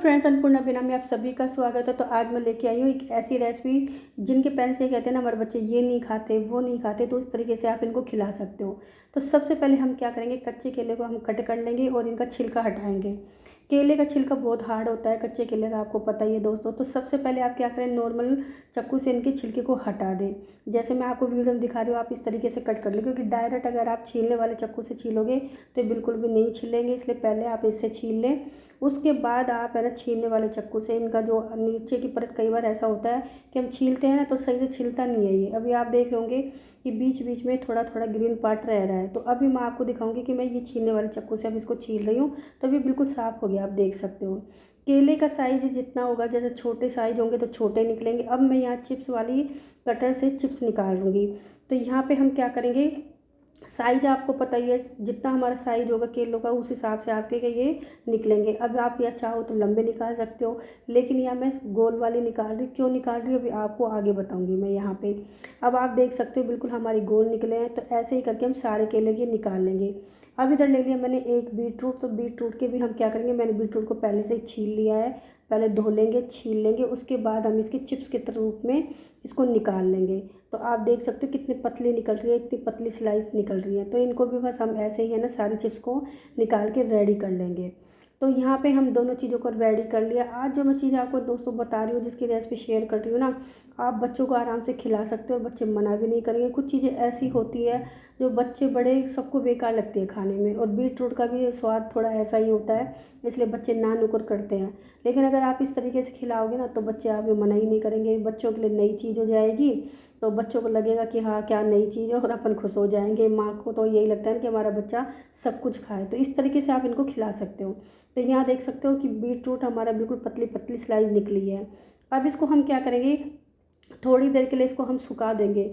Friends, Annapurna बिना में आप सभी का स्वागत है। तो आज मैं लेके आई हूँ एक ऐसी रेसिपी जिनके पेरेंट्स ये कहते हैं ना, हमारे बच्चे ये नहीं खाते वो नहीं खाते, तो उस तरीके से आप इनको खिला सकते हो। तो सबसे पहले हम क्या करेंगे, कच्चे केले को हम कट कर लेंगे और इनका छिलका हटाएंगे। केले का छिलका बहुत हार्ड होता है कच्चे केले का, आपको पता ही है दोस्तों। तो सबसे पहले आप क्या करें, नॉर्मल चाकू से इनके छिलके को हटा दें। जैसे मैं आपको वीडियो में दिखा रही हूँ, आप इस तरीके से कट कर लें, क्योंकि डायरेक्ट अगर आप छीलने वाले चाकू से छीलोगे तो बिल्कुल भी नहीं छिलेंगे, इसलिए पहले आप इससे छील लें। उसके बाद आप है ना छीलने वाले चाकू से इनका जो नीचे की परत, कई बार ऐसा होता है कि हम छीलते हैं ना तो सही से छिलता नहीं है ये। अभी आप देख रहे होंगे कि बीच बीच में थोड़ा थोड़ा ग्रीन पार्ट रह रहा है। तो अभी मैं आपको दिखाऊंगी कि मैं ये छीलने वाले चाकू से अब इसको छील रही हूँ, तो अभी बिल्कुल साफ़ हो गया, आप देख सकते हो। केले का साइज़ जितना होगा, जैसे छोटे साइज होंगे तो छोटे निकलेंगे। अब मैं यहाँ चिप्स वाली कटर से चिप्स निकाल लूँगी। तो यहाँ पे हम क्या करेंगे, साइज आपको पता ही है, जितना हमारा साइज होगा केलों का उस हिसाब से आपके ये निकलेंगे। अब आप या चाहो तो लंबे निकाल सकते हो, लेकिन यहाँ मैं गोल वाली निकाल रही, क्यों निकाल रही हूँ अभी आपको आगे बताऊँगी मैं यहाँ पे। अब आप देख सकते हो बिल्कुल हमारे गोल निकले हैं। तो ऐसे ही करके हम सारे केले के निकाल लेंगे। अब इधर ले लिया मैंने एक बीटरूट। तो बीटरूट के भी हम क्या करेंगे, मैंने बीटरूट को पहले से ही छील लिया है। पहले धो लेंगे, छील लेंगे, उसके बाद हम इसकी चिप्स के रूप में इसको निकाल लेंगे। तो आप देख सकते हो कितनी पतली निकल रही है, इतनी पतली स्लाइस निकल रही है। तो इनको भी बस हम ऐसे ही है ना सारी चिप्स को निकाल के रेडी कर लेंगे। तो यहाँ पे हम दोनों चीज़ों को रेडी कर लिया। आज जो मैं चीज़ आपको दोस्तों बता रही हूँ, जिसकी रेसिपी शेयर कर रही हूँ ना, आप बच्चों को आराम से खिला सकते हो और बच्चे मना भी नहीं करेंगे। कुछ चीज़ें ऐसी होती है जो बच्चे बड़े सबको बेकार लगती है खाने में, और बीट रूट का भी स्वाद थोड़ा ऐसा ही होता है, इसलिए बच्चे ना नुकुर करते हैं। लेकिन अगर आप इस तरीके से खिलाओगे ना तो बच्चे आप मना ही नहीं करेंगे। बच्चों के लिए नई चीज़ हो जाएगी, तो बच्चों को लगेगा कि हाँ क्या नई चीज़ है, और अपन खुश हो जाएंगे। माँ को तो यही लगता है कि हमारा बच्चा सब कुछ खाए। तो इस तरीके से आप इनको खिला सकते हो। तो यहाँ देख सकते हो कि बीट रूट हमारा बिल्कुल पतली पतली स्लाइस निकली है। अब इसको हम क्या करेंगे, थोड़ी देर के लिए इसको हम सुखा देंगे।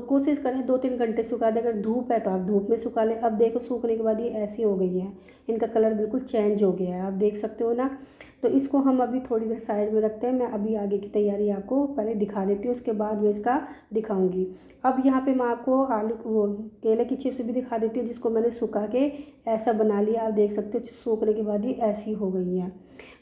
कोशिश करें 2-3 घंटे सुखा दें। अगर धूप है तो आप धूप में सुखा लें। अब देखो सूखने के बाद ये ऐसी हो गई है, इनका कलर बिल्कुल चेंज हो गया है, आप देख सकते हो ना। तो इसको हम अभी थोड़ी देर साइड में रखते हैं। मैं अभी आगे की तैयारी आपको पहले दिखा देती हूँ, उसके बाद मैं इसका दिखाऊंगी। अब यहाँ पे मैं आपको आलू वो केले की चिप्स भी दिखा देती हूँ, जिसको मैंने सुखा के ऐसा बना लिया। आप देख सकते हो सूखने के बाद ये ऐसी हो गई है।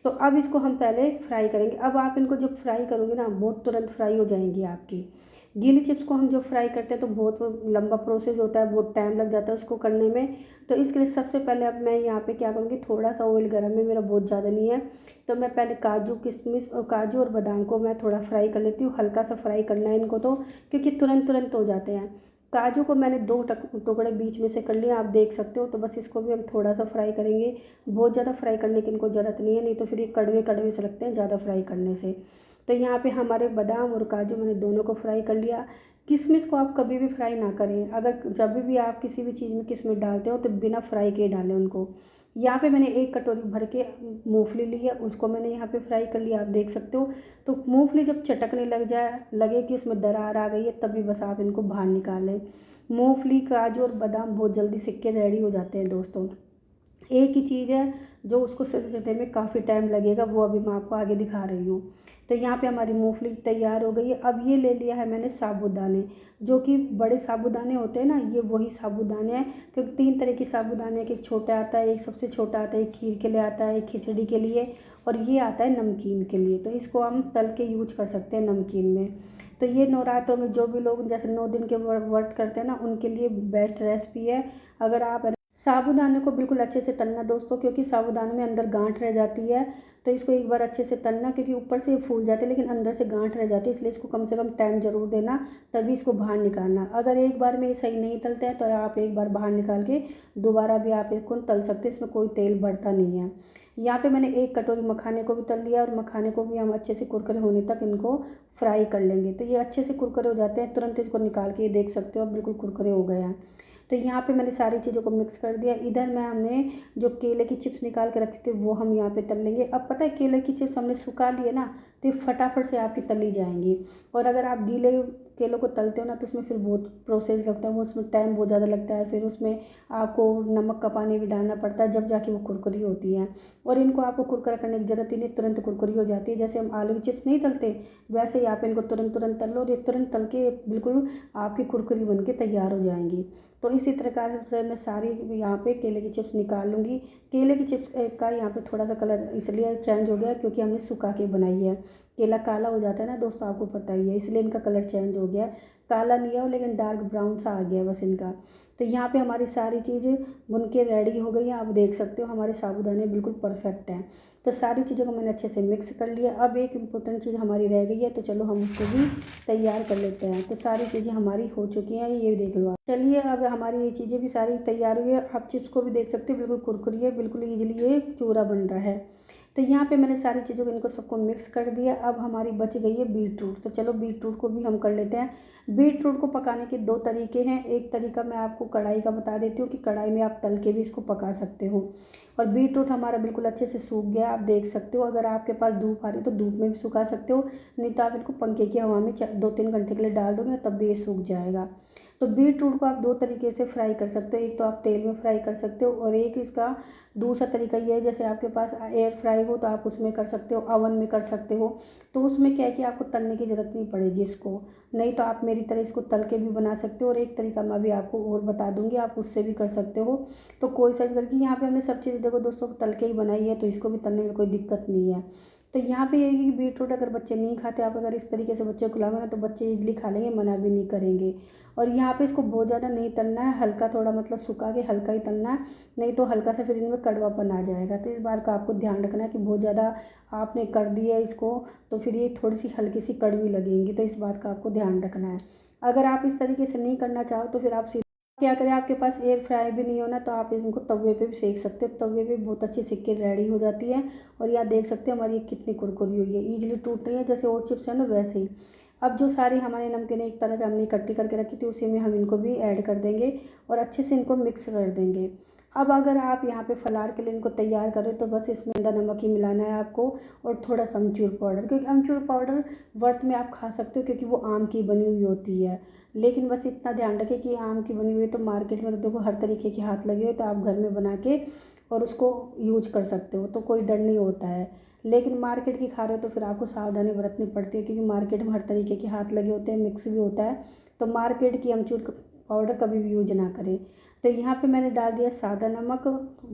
तो अब इसको हम पहले फ्राई करेंगे। अब आप इनको जब फ्राई करोगे ना, बहुत तुरंत फ्राई हो जाएंगी आपकी। गीली चिप्स को हम जो फ्राई करते हैं तो बहुत लंबा प्रोसेस होता है, बहुत टाइम लग जाता है उसको करने में। तो इसके लिए सबसे पहले अब मैं यहाँ पे क्या करूँगी, थोड़ा सा ऑयल गर्म है मेरा, बहुत ज़्यादा नहीं है। तो मैं पहले काजू किशमिश और काजू और बादाम को मैं थोड़ा फ्राई कर लेती हूँ। हल्का सा फ्राई करना है इनको, तो क्योंकि तुरंत तुरंत हो जाते हैं। काजू को मैंने 2 टुकड़े बीच में से कर लिए, आप देख सकते हो। तो बस इसको भी हम थोड़ा सा फ्राई करेंगे, बहुत ज़्यादा फ्राई करने की इनको ज़रूरत नहीं है, नहीं तो फिर ये कड़वे कड़वे से लगते हैं ज़्यादा फ्राई करने से। तो यहाँ पे हमारे बादाम और काजू मैंने दोनों को फ्राई कर लिया। किशमिश को आप कभी भी फ्राई ना करें, अगर जब भी आप किसी भी चीज़ में किशमिश डालते हो तो बिना फ्राई किए डालें उनको। यहाँ पे मैंने 1 कटोरी भर के मूंगफली ली है, उसको मैंने यहाँ पे फ्राई कर लिया, आप देख सकते हो। तो मूंगफली जब चटकने लग जाए, लगे कि उसमें दरार आ गई है, तभी बस आप इनको बाहर निकाल लें। मूंगफली काजू और बादाम बहुत जल्दी सिक के रेडी हो जाते हैं दोस्तों। एक ही चीज़ है जो उसको सिकने में काफ़ी टाइम लगेगा, वो अभी मैं आपको आगे दिखा रही हूँ। तो यहाँ पे हमारी मूंगफली तैयार हो गई है। अब ये ले लिया है मैंने साबूदाने, जो कि बड़े साबूदाने होते हैं ना, ये वही साबूदाने हैं। क्योंकि 3 तरह के साबूदाने के, एक छोटा आता है, एक सबसे छोटा आता है, एक खीर के लिए आता है, एक खिचड़ी के लिए, और ये आता है नमकीन के लिए। तो इसको हम तल के यूज कर सकते हैं नमकीन में। तो ये नवरात्रों में जो भी लोग जैसे 9 दिन के व्रत करते हैं ना, उनके लिए बेस्ट रेसिपी है। अगर आप साबूदाने को बिल्कुल अच्छे से तलना दोस्तों, क्योंकि साबूदाने में अंदर गांठ रह जाती है। तो इसको एक बार अच्छे से तलना, क्योंकि ऊपर से ये फूल जाते हैं लेकिन अंदर से गांठ रह जाती है, इसलिए इसको कम से कम टाइम ज़रूर देना, तभी इसको बाहर निकालना। अगर एक बार में ये सही नहीं तलते हैं तो आप एक बार बाहर निकाल के दोबारा भी आप इसको तल सकते हैं, इसमें कोई तेल बढ़ता नहीं है। यहाँ पे मैंने 1 कटोरी मखाने को भी तल लिया, और मखाने को भी हम अच्छे से कुरकुरे होने तक इनको फ्राई कर लेंगे। तो ये अच्छे से कुरकुरे हो जाते हैं, तुरंत इसको निकाल के ये देख सकते हो बिल्कुल कुरकुरे हो गए हैं। तो यहाँ पे मैंने सारी चीज़ों को मिक्स कर दिया। इधर में हमने जो केले की चिप्स निकाल के रखे थे वो हम यहाँ पे तल लेंगे। अब पता है केले की चिप्स हमने सुखा लिए ना, तो ये फटाफट से आपकी तली जाएंगी। और अगर आप गीले केलों को तलते हो ना तो उसमें फिर बहुत प्रोसेस लगता है, वो उसमें टाइम बहुत ज़्यादा लगता है, फिर उसमें आपको नमक का पानी भी डालना पड़ता है जब जाके वो कुरकुरी होती हैं। और इनको आपको कुरकुरा करने की ज़रूरत ही नहीं, तुरंत कुरकुरी हो जाती है। जैसे हम आलू की चिप्स नहीं तलते, वैसे ही आप इनको तुरंत तुरंत तल लो और ये तुरंत तल के बिल्कुल आपकी कुरकुरी बन के तैयार हो जाएंगी। तो इसी प्रकार से मैं सारी यहाँ पे केले की चिप्स निकाल लूँगी। केले की चिप्स का यहाँ पे थोड़ा सा कलर इसलिए चेंज हो गया क्योंकि हमने सुखा के बनाई है। केला काला हो जाता है ना दोस्तों, आपको पता ही है, इसलिए इनका कलर चेंज हो गया। काला नहीं है लेकिन डार्क ब्राउन सा आ गया बस इनका। तो यहाँ पे हमारी सारी चीज़ें बुन के रेडी हो गई हैं। आप देख सकते हो हमारे साबूदाने बिल्कुल परफेक्ट हैं। तो सारी चीज़ों को मैंने अच्छे से मिक्स कर लिया। अब एक इम्पोर्टेंट चीज़ हमारी रह गई है, तो चलो हम उसको भी तैयार कर लेते हैं। तो सारी चीज़ें हमारी हो चुकी हैं, ये देख लो आप। चलिए अब हमारी ये चीज़ें भी सारी तैयार हुई है। आप चिप्स को भी देख सकते हो, बिल्कुल कुरकुरी है, बिल्कुल ईजिली ये चूरा बन रहा है। तो यहाँ पे मैंने सारी चीज़ों को इनको सबको मिक्स कर दिया। अब हमारी बच गई है बीट रूट, तो चलो बीट रूट को भी हम कर लेते हैं। बीट रूट को पकाने के दो तरीके हैं। एक तरीका मैं आपको कढ़ाई का बता देती हूँ कि कढ़ाई में आप तल के भी इसको पका सकते हो। और बीट रूट हमारा बिल्कुल अच्छे से सूख गया, आप देख सकते हो। अगर आपके पास धूप आ रही है तो धूप में भी सुखा सकते हो, नहीं तो आप इनको पंखे की हवा में 2-3 घंटे के लिए डाल दोगे तब भी ये सूख जाएगा। तो बीट रूट को आप दो तरीके से फ्राई कर सकते हो। एक तो आप तेल में फ्राई कर सकते हो और एक इसका दूसरा तरीका ये है, जैसे आपके पास एयर फ्राई हो तो आप उसमें कर सकते हो, ओवन में कर सकते हो। तो उसमें क्या है कि आपको तलने की ज़रूरत नहीं पड़ेगी इसको, नहीं तो आप मेरी तरह इसको तल के भी बना सकते हो। और एक तरीका मैं भी आपको और बता दूंगी, आप उससे भी कर सकते हो। तो कोई सा भी करके यहाँ पे हमने सब चीज़ देखो दोस्तों तल के ही बनाई है, तो इसको भी तलने में कोई दिक्कत नहीं है। तो यहाँ पे ये है कि बीट रूट अगर बच्चे नहीं खाते, आप अगर इस तरीके से बच्चे को खिलाओगे ना तो बच्चे इजीली खा लेंगे, मना भी नहीं करेंगे। और यहाँ पे इसको बहुत ज़्यादा नहीं तलना है, हल्का थोड़ा मतलब सुखा के हल्का ही तलना है, नहीं तो हल्का सा फिर इनमें कड़वापन आ जाएगा। तो इस बात का आपको ध्यान रखना है कि बहुत ज़्यादा आपने कर दिया इसको तो फिर ये थोड़ी सी हल्की सी कड़वी लगेंगी, तो इस बात का आपको ध्यान रखना है। अगर आप इस तरीके से नहीं करना चाहो तो फिर आप क्या करें, आपके पास एयर फ्राई भी नहीं होना तो आप इनको तवे पे भी सेक सकते हो, तवे पे बहुत अच्छी सिक के रेडी हो जाती है। और यहाँ देख सकते हो हमारी ये कितनी कुरकुरी हुई है, ईजिली टूट रही है, जैसे और चिप्स है ना वैसे ही। अब जो सारी हमारे नमकीन एक तरह से हमने इकट्ठी करके रखी थी उसी में हम इनको भी ऐड कर देंगे और अच्छे से इनको मिक्स कर देंगे। अब अगर आप यहाँ पे फलार के लिए इनको तैयार करें तो बस इसमें अंदर नमक ही मिलाना है आपको और थोड़ा सा अमचूर पाउडर, क्योंकि अमचूर पाउडर व्रत में आप खा सकते हो क्योंकि वो आम की बनी हुई होती है। लेकिन बस इतना ध्यान रखें कि आम की बनी हुई है तो मार्केट में तो देखो हर तरीके के हाथ लगे हुए, तो आप घर में बना के और उसको यूज कर सकते हो, तो कोई डर नहीं होता है। लेकिन मार्केट की खा रहे हो तो फिर आपको सावधानी बरतनी पड़ती है क्योंकि मार्केट में हर तरीके के हाथ लगे होते हैं, मिक्स भी होता है। तो मार्केट की अमचूर पाउडर कभी भी यूज ना करें। तो यहाँ पे मैंने डाल दिया सादा नमक,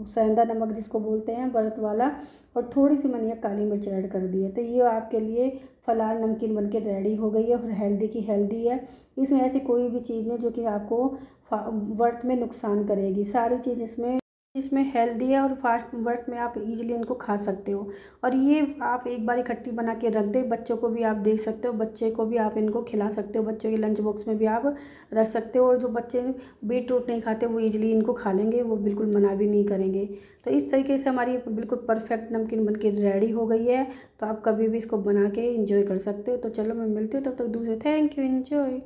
सेंधा नमक जिसको बोलते हैं व्रत वाला, और थोड़ी सी मैंने काली मिर्च ऐड कर दी है। तो ये आपके लिए फलार नमकीन बन के रेडी हो गई है और हेल्दी की हेल्दी है। इसमें ऐसी कोई भी चीज़ नहीं जो कि आपको व्रत में नुकसान करेगी, सारी चीज़ इसमें इसमें हेल्दी है और फास्ट वर्क में आप इजीली इनको खा सकते हो। और ये आप एक बार इकट्ठी बना के रख दे, बच्चों को भी आप देख सकते हो, बच्चे को भी आप इनको खिला सकते हो, बच्चों के लंच बॉक्स में भी आप रख सकते हो। और जो बच्चे बीट रूट नहीं खाते वो इजीली इनको खा लेंगे, वो बिल्कुल मना भी नहीं करेंगे। तो इस तरीके से हमारी बिल्कुल परफेक्ट नमकीन बन के रेडी हो गई है। तो आप कभी भी इसको बना के इंजॉय कर सकते हो। तो चलो मैं मिलती हूँ तब तक दूसरे, थैंक यू, इंजॉय।